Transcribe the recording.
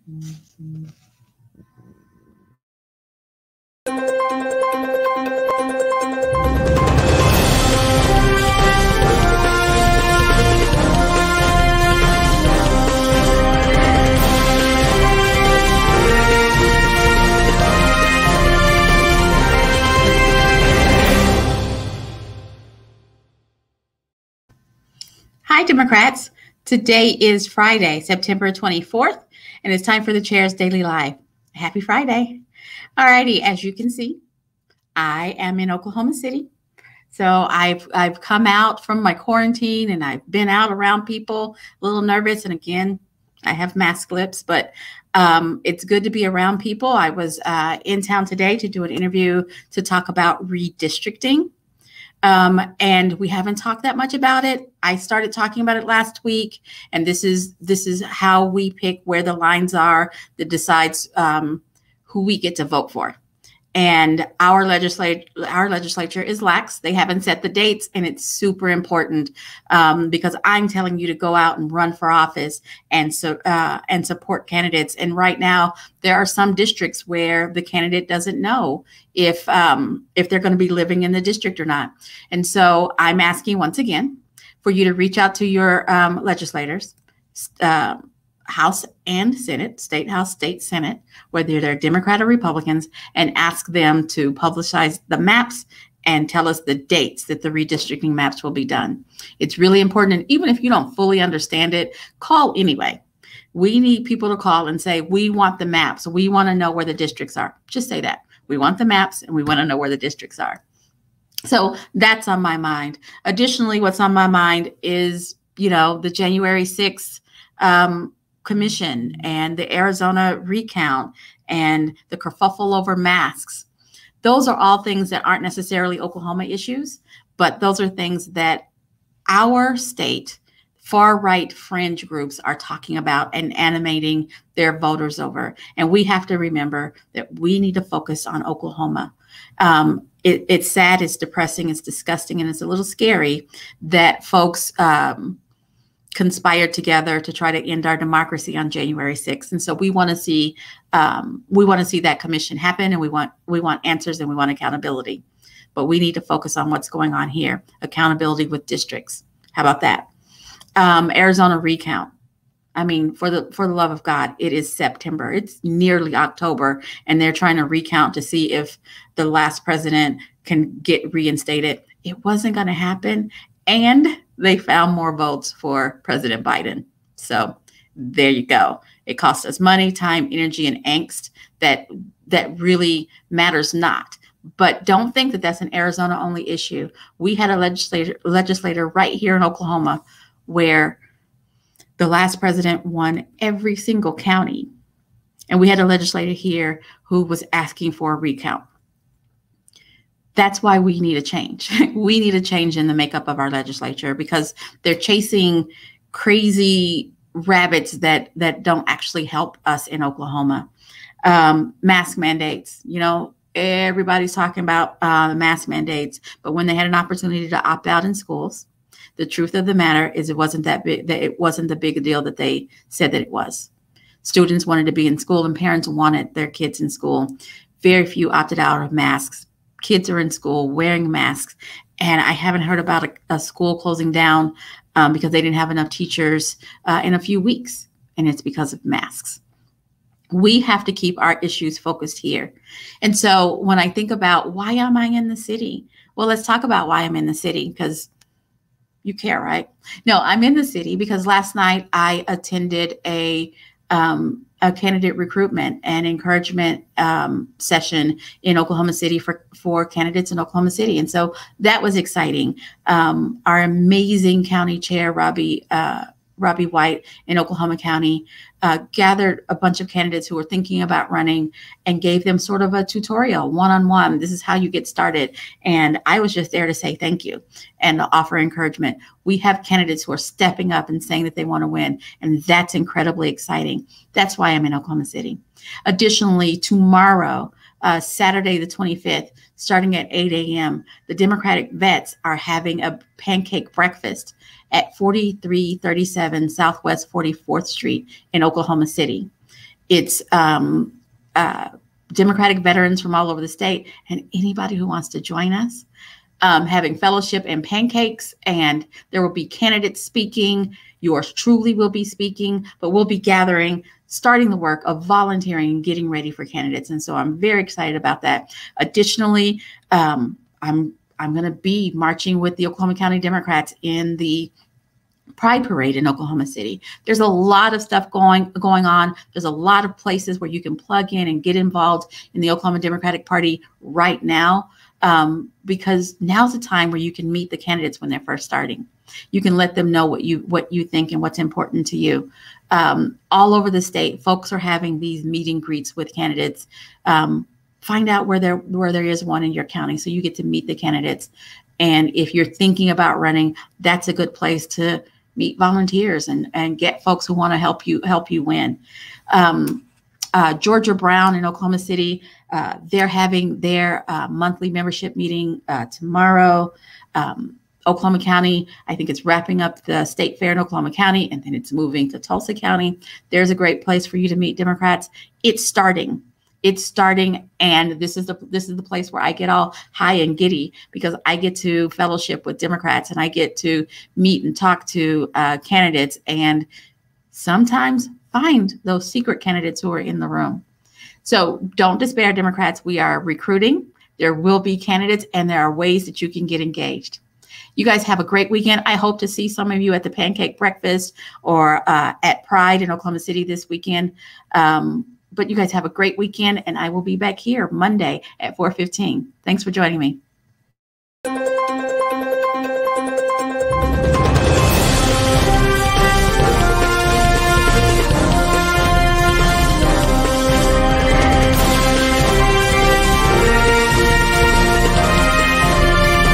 Hi, Democrats. Today is Friday, September 24th, and it's time for the Chair's Daily Live. Happy Friday. All righty, as you can see, I am in Oklahoma City. So I've come out from my quarantine and I've been out around people, a little nervous. And again, I have mask lips, but it's good to be around people. I was in town today to do an interview to talk about redistricting. And we haven't talked that much about it. I started talking about it last week, and this is how we pick where the lines are that decides who we get to vote for. And our legislature is lax. They haven't set the dates, and it's super important because I'm telling you to go out and run for office and support candidates. And right now, there are some districts where the candidate doesn't know if they're going to be living in the district or not. And so I'm asking once again for you to reach out to your legislators, House and Senate, State House, State Senate, whether they're Democrat or Republicans, and ask them to publicize the maps and tell us the dates that the redistricting maps will be done. It's really important. And even if you don't fully understand it, call anyway. We need people to call and say, we want the maps. We want to know where the districts are. Just say that. We want the maps and we want to know where the districts are. So that's on my mind. Additionally, what's on my mind is, the January 6th commission and the Arizona recount and the kerfuffle over masks. Those are all things that aren't necessarily Oklahoma issues, but those are things that our state far-right fringe groups are talking about and animating their voters over. And we have to remember that we need to focus on Oklahoma. It's sad, it's depressing, it's disgusting, and it's a little scary that folks conspired together to try to end our democracy on January 6th. And so we want to see that commission happen, and we want answers and we want accountability. But we need to focus on what's going on here. Accountability with districts. How about that? Arizona recount. I mean, for the love of God, it is September. It's nearly October, and they're trying to recount to see if the last president can get reinstated. It wasn't going to happen. And they found more votes for President Biden. So there you go. It cost us money, time, energy, and angst that really matters not. But don't think that that's an Arizona-only issue. We had a legislator right here in Oklahoma where the last president won every single county. And we had a legislator here who was asking for a recount. That's why we need a change. We need a change in the makeup of our legislature because they're chasing crazy rabbits that don't actually help us in Oklahoma. Mask mandates, everybody's talking about mask mandates, but when they had an opportunity to opt out in schools, the truth of the matter is it wasn't that big, that it wasn't the big deal that they said that it was. Students wanted to be in school and parents wanted their kids in school. Very few opted out of masks. Kids are in school wearing masks. And I haven't heard about a school closing down because they didn't have enough teachers in a few weeks. And it's because of masks. We have to keep our issues focused here. And so when I think about why am I in the city? Well, let's talk about why I'm in the city because you care, right? No, I'm in the city because last night I attended a candidate recruitment and encouragement session in Oklahoma City for candidates in Oklahoma City. And so that was exciting. Our amazing county chair, Robbie White in Oklahoma County, gathered a bunch of candidates who were thinking about running and gave them sort of a tutorial one-on-one. This is how you get started. And I was just there to say thank you and offer encouragement. We have candidates who are stepping up and saying that they want to win. And that's incredibly exciting. That's why I'm in Oklahoma City. Additionally, tomorrow, Saturday the 25th, starting at 8 a.m., the Democratic vets are having a pancake breakfast at 4337 Southwest 44th Street in Oklahoma City. It's Democratic veterans from all over the state, and anybody who wants to join us. Having fellowship and pancakes, and there will be candidates speaking. Yours truly will be speaking, but we'll be gathering, starting the work of volunteering and getting ready for candidates. And so I'm very excited about that. Additionally, I'm going to be marching with the Oklahoma County Democrats in the Pride Parade in Oklahoma City. There's a lot of stuff going on. There's a lot of places where you can plug in and get involved in the Oklahoma Democratic Party right now. Because now's the time where you can meet the candidates when they're first starting. You can let them know what you think and what's important to you. All over the state, folks are having these meet and greets with candidates. Find out where there is one in your county, so you get to meet the candidates. And if you're thinking about running, that's a good place to meet volunteers and get folks who want to help you win. Georgia Brown in Oklahoma City, they're having their monthly membership meeting tomorrow. Oklahoma County, I think it's wrapping up the state fair in Oklahoma County, and then it's moving to Tulsa County. There's a great place for you to meet Democrats. It's starting, and this is the place where I get all high and giddy, because I get to fellowship with Democrats and I get to meet and talk to candidates, and sometimes find those secret candidates who are in the room. So don't despair, Democrats. We are recruiting. There will be candidates, and there are ways that you can get engaged. You guys have a great weekend. I hope to see some of you at the pancake breakfast or at Pride in Oklahoma City this weekend. But you guys have a great weekend, and I will be back here Monday at 4:15. Thanks for joining me.